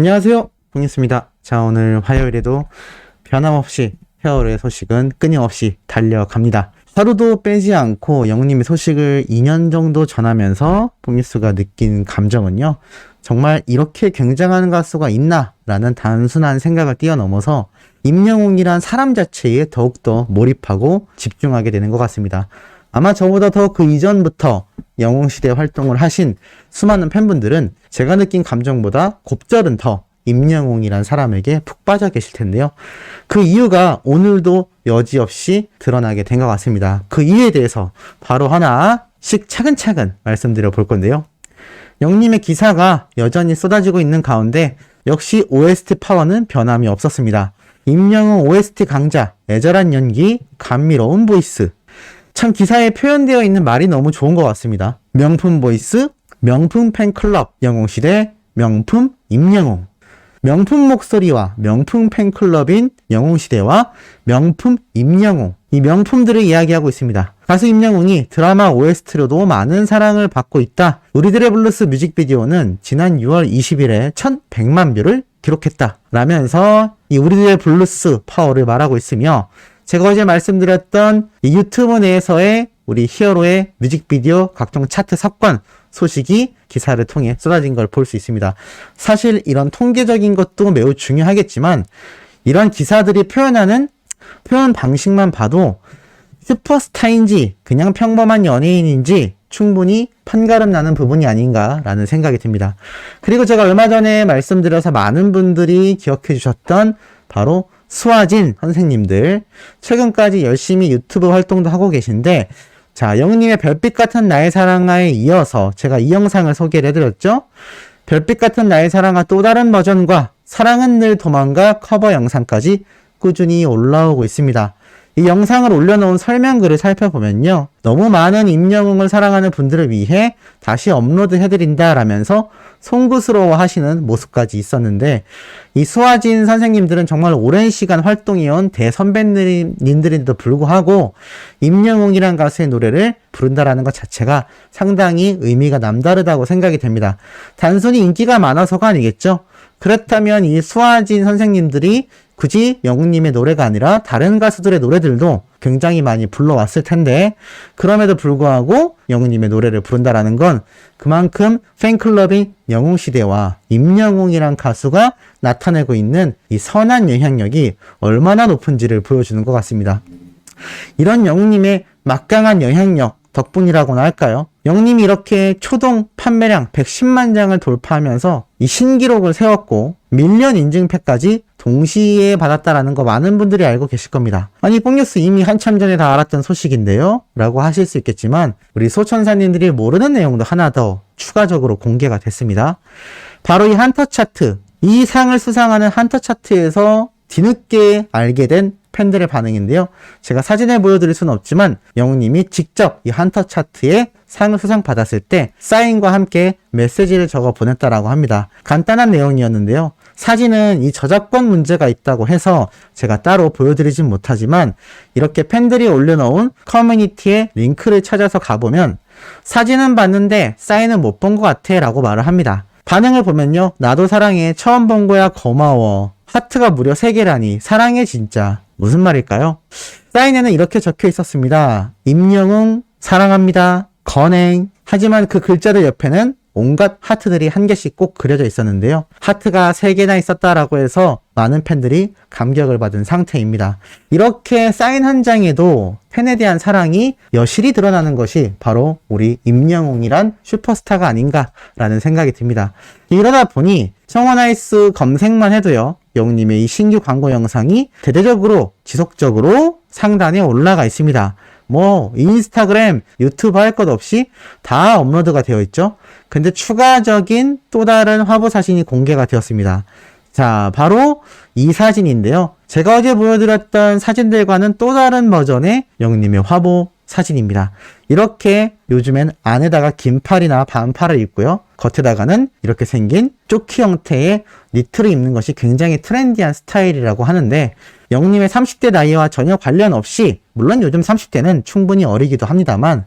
안녕하세요, 봉이었습니다. 자, 오늘 화요일에도 변함없이 헤어의 소식은 끊임없이 달려갑니다. 하루도 빼지 않고 영님의 소식을 2년 정도 전하면서 봉이수가 느낀 감정은요, 정말 이렇게 굉장한 가수가 있나? 라는 단순한 생각을 뛰어넘어서 임영웅이란 사람 자체에 더욱더 몰입하고 집중하게 되는 것 같습니다. 아마 저보다 더 그 이전부터 영웅시대 활동을 하신 수많은 팬분들은 제가 느낀 감정보다 곱절은 더 임영웅이란 사람에게 푹 빠져 계실 텐데요. 그 이유가 오늘도 여지없이 드러나게 된 것 같습니다. 그 이유에 대해서 바로 하나씩 차근차근 말씀드려 볼 건데요. 영님의 기사가 여전히 쏟아지고 있는 가운데 역시 OST 파워는 변함이 없었습니다. 임영웅 OST 강자, 애절한 연기, 감미로운 보이스. 참 기사에 표현되어 있는 말이 너무 좋은 것 같습니다. 명품 보이스, 명품 팬클럽, 영웅시대, 명품 임영웅. 명품 목소리와 명품 팬클럽인 영웅시대와 명품 임영웅. 이 명품들을 이야기하고 있습니다. 가수 임영웅이 드라마 OST로도 많은 사랑을 받고 있다. 우리들의 블루스 뮤직비디오는 지난 6월 20일에 1100만 뷰를 기록했다. 라면서 이 우리들의 블루스 파워를 말하고 있으며, 제가 어제 말씀드렸던 이 유튜브 내에서의 우리 히어로의 뮤직비디오 각종 차트 석권 소식이 기사를 통해 쏟아진 걸 볼 수 있습니다. 사실 이런 통계적인 것도 매우 중요하겠지만 이런 기사들이 표현하는 표현 방식만 봐도 슈퍼스타인지 그냥 평범한 연예인인지 충분히 판가름 나는 부분이 아닌가라는 생각이 듭니다. 그리고 제가 얼마 전에 말씀드려서 많은 분들이 기억해 주셨던 바로 수아진 선생님들, 최근까지 열심히 유튜브 활동도 하고 계신데, 자, 영웅님의 별빛 같은 나의 사랑아에 이어서 제가 이 영상을 소개를 해드렸죠. 별빛 같은 나의 사랑아 또 다른 버전과 사랑은 늘 도망가 커버 영상까지 꾸준히 올라오고 있습니다. 이 영상을 올려놓은 설명글을 살펴보면요, 너무 많은 임영웅을 사랑하는 분들을 위해 다시 업로드 해드린다 라면서 송구스러워 하시는 모습까지 있었는데, 이 수아진 선생님들은 정말 오랜 시간 활동해온 대선배님들인데도 불구하고 임영웅이란 가수의 노래를 부른다라는 것 자체가 상당히 의미가 남다르다고 생각이 됩니다. 단순히 인기가 많아서가 아니겠죠. 그렇다면 이 수아진 선생님들이 굳이 영웅님의 노래가 아니라 다른 가수들의 노래들도 굉장히 많이 불러왔을 텐데, 그럼에도 불구하고 영웅님의 노래를 부른다라는 건 그만큼 팬클럽인 영웅시대와 임영웅이란 가수가 나타내고 있는 이 선한 영향력이 얼마나 높은지를 보여주는 것 같습니다. 이런 영웅님의 막강한 영향력 덕분이라고나 할까요? 영웅님이 이렇게 초동 판매량 110만 장을 돌파하면서 이 신기록을 세웠고 밀리언 인증팩까지 동시에 받았다라는 거 많은 분들이 알고 계실 겁니다. 아니, 뽕뉴스 이미 한참 전에 다 알았던 소식인데요? 라고 하실 수 있겠지만 우리 소천사님들이 모르는 내용도 하나 더 추가적으로 공개가 됐습니다. 바로 이 한터 차트, 이 상을 수상하는 한터 차트에서 뒤늦게 알게 된 팬들의 반응인데요. 제가 사진을 보여드릴 수는 없지만 영웅님이 직접 이 한터 차트에 상을 수상받았을 때 사인과 함께 메시지를 적어 보냈다라고 합니다. 간단한 내용이었는데요. 사진은 이 저작권 문제가 있다고 해서 제가 따로 보여드리진 못하지만 이렇게 팬들이 올려놓은 커뮤니티에 링크를 찾아서 가보면 사진은 봤는데 사인은 못 본 것 같아 라고 말을 합니다. 반응을 보면요, 나도 사랑해, 처음 본 거야, 고마워, 하트가 무려 3개라니, 사랑해 진짜. 무슨 말일까요? 사인에는 이렇게 적혀 있었습니다. 임영웅 사랑합니다, 건행. 하지만 그 글자들 옆에는 온갖 하트들이 한 개씩 꼭 그려져 있었는데요. 하트가 3개나 있었다라고 해서 많은 팬들이 감격을 받은 상태입니다. 이렇게 사인 한 장에도 팬에 대한 사랑이 여실히 드러나는 것이 바로 우리 임영웅이란 슈퍼스타가 아닌가라는 생각이 듭니다. 이러다 보니 청원아이스 검색만 해도요, 영웅님의 이 신규 광고 영상이 대대적으로 지속적으로 상단에 올라가 있습니다. 뭐 인스타그램, 유튜브 할 것 없이 다 업로드가 되어 있죠. 근데 추가적인 또 다른 화보 사진이 공개가 되었습니다. 자, 바로 이 사진인데요. 제가 어제 보여드렸던 사진들과는 또 다른 버전의 영웅님의 화보 사진입니다. 이렇게 요즘엔 안에다가 긴팔이나 반팔을 입고요, 겉에다가는 이렇게 생긴 조끼 형태의 니트를 입는 것이 굉장히 트렌디한 스타일이라고 하는데, 영웅님의 30대 나이와 전혀 관련 없이, 물론 요즘 30대는 충분히 어리기도 합니다만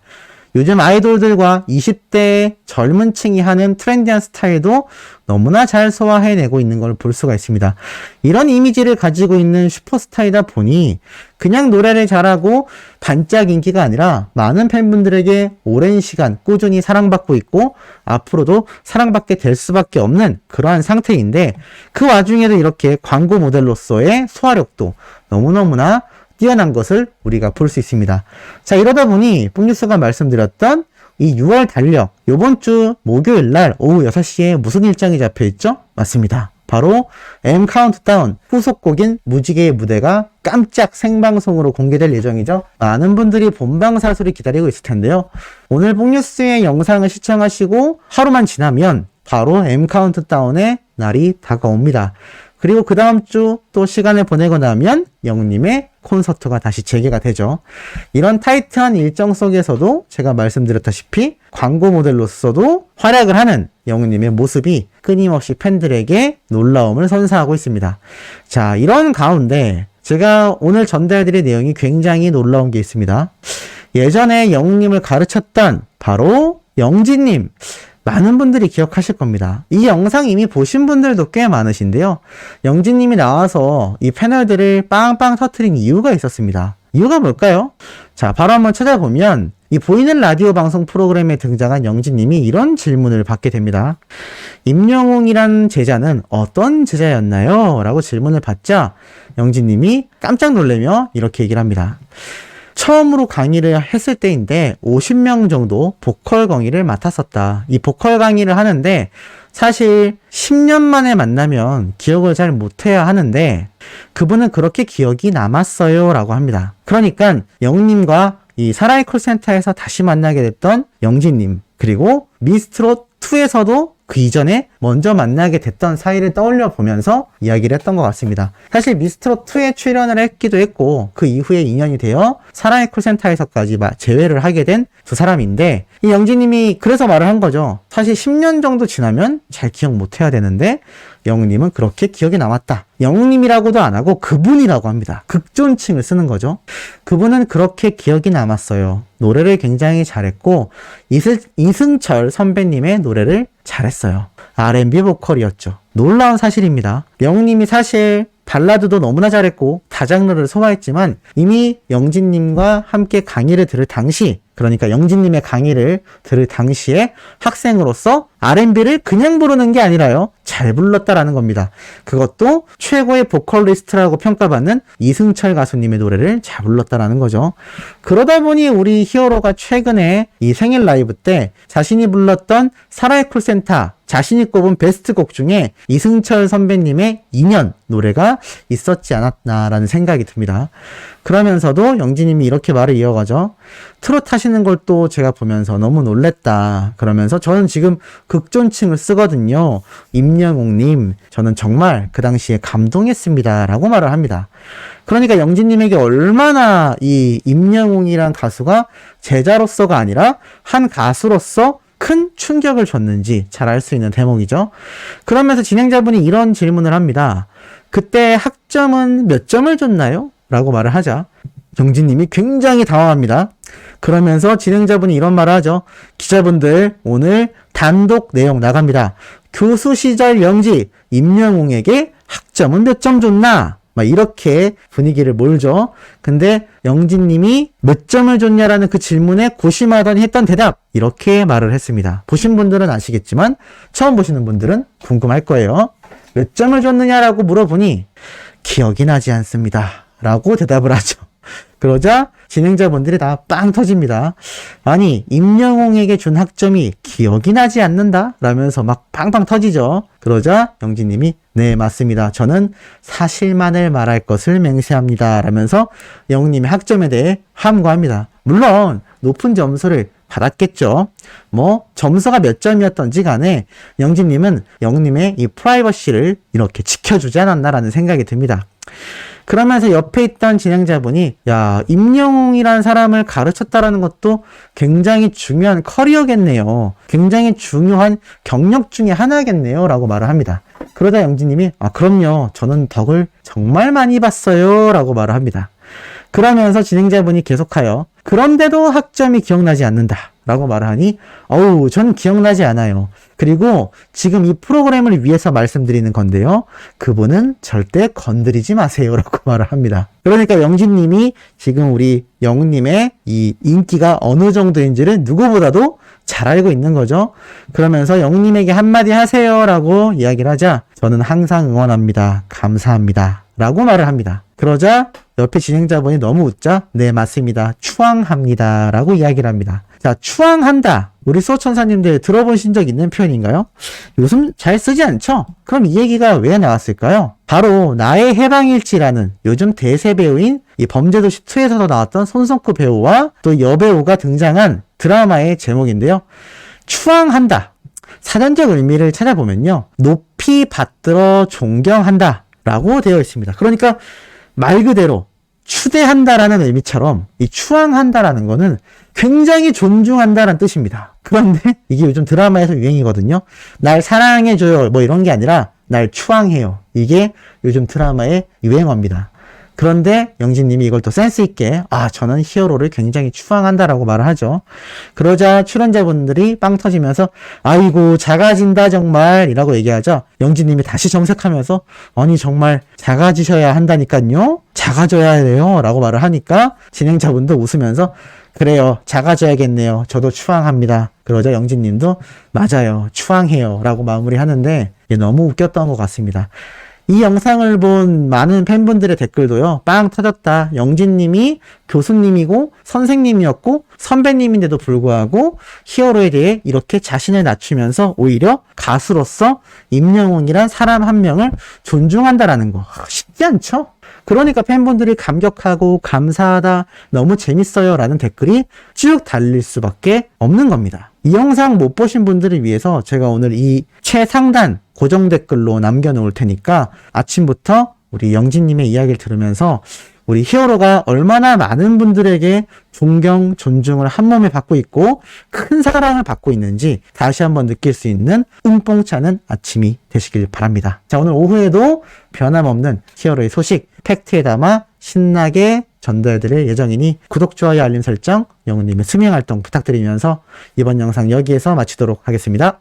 요즘 아이돌들과 20대 젊은 층이 하는 트렌디한 스타일도 너무나 잘 소화해내고 있는 걸 볼 수가 있습니다. 이런 이미지를 가지고 있는 슈퍼스타이다 보니 그냥 노래를 잘하고 반짝 인기가 아니라 많은 팬분들에게 오랜 시간 꾸준히 사랑받고 있고 앞으로도 사랑받게 될 수밖에 없는 그러한 상태인데 그 와중에도 이렇게 광고 모델로서의 소화력도 너무너무나 뛰어난 것을 우리가 볼 수 있습니다. 자, 이러다 보니 뽕뉴스가 말씀드렸던 이 6월 달력, 요번 주 목요일 날 오후 6시에 무슨 일정이 잡혀 있죠? 맞습니다. 바로 M 카운트다운 후속곡인 무지개의 무대가 깜짝 생방송으로 공개될 예정이죠. 많은 분들이 본방사수를 기다리고 있을 텐데요. 오늘 뽕뉴스의 영상을 시청하시고 하루만 지나면 바로 M 카운트다운의 날이 다가옵니다. 그리고 그 다음 주 또 시간을 보내고 나면 영님의 콘서트가 다시 재개가 되죠. 이런 타이트한 일정 속에서도 제가 말씀드렸다시피 광고 모델로서도 활약을 하는 영님의 모습이 끊임없이 팬들에게 놀라움을 선사하고 있습니다. 자, 이런 가운데 제가 오늘 전달해드릴 내용이 굉장히 놀라운 게 있습니다. 예전에 영님을 가르쳤던 바로 영진님, 많은 분들이 기억하실 겁니다. 이 영상 이미 보신 분들도 꽤 많으신데요. 영진님이 나와서 이 패널들을 빵빵 터트린 이유가 있었습니다. 이유가 뭘까요? 자, 바로 한번 찾아보면 이 보이는 라디오 방송 프로그램에 등장한 영진님이 이런 질문을 받게 됩니다. 임영웅이란 제자는 어떤 제자였나요? 라고 질문을 받자 영진님이 깜짝 놀라며 이렇게 얘기를 합니다. 처음으로 강의를 했을 때인데 50명 정도 보컬 강의를 맡았었다. 이 보컬 강의를 하는데 사실 10년 만에 만나면 기억을 잘 못해야 하는데 그분은 그렇게 기억이 남았어요 라고 합니다. 그러니까 영님과 이 사라이 콜센터에서 다시 만나게 됐던 영진님, 그리고 미스트롯 2에서도 그 이전에 먼저 만나게 됐던 사이를 떠올려 보면서 이야기를 했던 것 같습니다. 사실 미스트롯2에 출연을 했기도 했고 그 이후에 인연이 되어 사랑의 콜센터에서까지 재회를 하게 된 두 사람인데, 이 영진님이 그래서 말을 한 거죠. 사실 10년 정도 지나면 잘 기억 못 해야 되는데 영웅님은 그렇게 기억에 남았다. 영웅님이라고도 안 하고 그분이라고 합니다. 극존칭을 쓰는 거죠. 그분은 그렇게 기억이 남았어요. 노래를 굉장히 잘했고 이승철 선배님의 노래를 잘했어요. R&B 보컬이었죠. 놀라운 사실입니다. 영웅님이 사실 발라드도 너무나 잘했고 다장르를 소화했지만 이미 영진님과 함께 강의를 들을 당시, 그러니까 영진님의 강의를 들을 당시에 학생으로서 R&B를 그냥 부르는 게 아니라요, 잘 불렀다라는 겁니다. 그것도 최고의 보컬리스트라고 평가받는 이승철 가수님의 노래를 잘 불렀다라는 거죠. 그러다 보니 우리 히어로가 최근에 이 생일 라이브 때 자신이 불렀던 사라의 콜센터, 자신이 꼽은 베스트 곡 중에 이승철 선배님의 2년 노래가 있었지 않았나라는 생각이 듭니다. 그러면서도 영진님이 이렇게 말을 이어가죠. 트롯 하시는 걸 또 제가 보면서 너무 놀랬다. 그러면서 저는 지금 극존칭을 쓰거든요. 임영웅님, 저는 정말 그 당시에 감동했습니다. 라고 말을 합니다. 그러니까 영진님에게 얼마나 이 임영웅이란 가수가 제자로서가 아니라 한 가수로서 큰 충격을 줬는지 잘 알 수 있는 대목이죠. 그러면서 진행자분이 이런 질문을 합니다. 그때 학점은 몇 점을 줬나요? 라고 말을 하자 영진님이 굉장히 당황합니다. 그러면서 진행자분이 이런 말을 하죠. 기자분들, 오늘 단독 내용 나갑니다. 교수 시절 영지 임영웅에게 학점은 몇 점 줬나? 막 이렇게 분위기를 몰죠. 근데 영진님이 몇 점을 줬냐라는 그 질문에 고심하더니 했던 대답, 이렇게 말을 했습니다. 보신 분들은 아시겠지만 처음 보시는 분들은 궁금할 거예요. 몇 점을 줬느냐라고 물어보니 기억이 나지 않습니다 라고 대답을 하죠. 그러자 진행자분들이 다 빵 터집니다. 아니, 임영웅에게 준 학점이 기억이 나지 않는다? 라면서 막 팡팡 터지죠. 그러자 영진님이 네, 맞습니다. 저는 사실만을 말할 것을 맹세합니다. 라면서 영웅님의 학점에 대해 함구합니다. 물론 높은 점수를 받았겠죠. 점수가 몇 점이었던지 간에 영진님은 영웅님의 이 프라이버시를 이렇게 지켜주지 않았나라는 생각이 듭니다. 그러면서 옆에 있던 진행자분이 야, 임영웅이라는 사람을 가르쳤다라는 것도 굉장히 중요한 커리어겠네요. 굉장히 중요한 경력 중에 하나겠네요. 라고 말을 합니다. 그러다 영진님이 그럼요. 저는 덕을 정말 많이 봤어요. 라고 말을 합니다. 그러면서 진행자분이 계속하여 그런데도 학점이 기억나지 않는다. 라고 말을 하니 어우 전 기억나지 않아요. 그리고 지금 이 프로그램을 위해서 말씀드리는 건데요. 그분은 절대 건드리지 마세요 라고 말을 합니다. 그러니까 영진님이 지금 우리 영우님의 이 인기가 어느 정도인지를 누구보다도 잘 알고 있는 거죠. 그러면서 영우님에게 한마디 하세요 라고 이야기를 하자 저는 항상 응원합니다. 감사합니다. 라고 말을 합니다. 그러자 옆에 진행자분이 너무 웃자 네 맞습니다. 추앙합니다. 라고 이야기를 합니다. 자, 추앙한다. 우리 수호천사님들 들어보신 적 있는 표현인가요? 요즘 잘 쓰지 않죠? 그럼 이 얘기가 왜 나왔을까요? 바로 나의 해방일지라는 요즘 대세 배우인 이 범죄도시 2에서도 나왔던 손석구 배우와 또 여배우가 등장한 드라마의 제목인데요. 추앙한다. 사전적 의미를 찾아보면요. 높이 받들어 존경한다. 라고 되어 있습니다. 그러니까 말 그대로 추대한다라는 의미처럼 이 추앙한다라는 거는 굉장히 존중한다라는 뜻입니다. 그런데 이게 요즘 드라마에서 유행이거든요. 날 사랑해줘요 뭐 이런 게 아니라 날 추앙해요. 이게 요즘 드라마의 유행어입니다. 그런데 영진님이 이걸 또 센스 있게 저는 히어로를 굉장히 추앙한다라고 말을 하죠. 그러자 출연자분들이 빵 터지면서 아이고 작아진다 정말 이라고 얘기하죠. 영진님이 다시 정색하면서 아니 정말 작아지셔야 한다니까요. 작아져야 해요 라고 말을 하니까 진행자분도 웃으면서 그래요 작아져야겠네요. 저도 추앙합니다. 그러자 영진님도 맞아요 추앙해요 라고 마무리하는데 이게 너무 웃겼던 것 같습니다. 이 영상을 본 많은 팬분들의 댓글도요. 빵 터졌다. 영진님이 교수님이고 선생님이었고 선배님인데도 불구하고 히어로에 대해 이렇게 자신을 낮추면서 오히려 가수로서 임영웅이란 사람 한 명을 존중한다라는 거. 쉽지 않죠? 그러니까 팬분들이 감격하고 감사하다, 너무 재밌어요 라는 댓글이 쭉 달릴 수밖에 없는 겁니다. 이 영상 못 보신 분들을 위해서 제가 오늘 이 최상단 고정 댓글로 남겨놓을 테니까 아침부터 우리 영진님의 이야기를 들으면서 우리 히어로가 얼마나 많은 분들에게 존경, 존중을 한 몸에 받고 있고 큰 사랑을 받고 있는지 다시 한번 느낄 수 있는 웅뽕 차는 아침이 되시길 바랍니다. 자, 오늘 오후에도 변함없는 히어로의 소식 팩트에 담아 신나게 전달드릴 예정이니 구독, 좋아요, 알림 설정, 영우님의 수명활동 부탁드리면서 이번 영상 여기에서 마치도록 하겠습니다.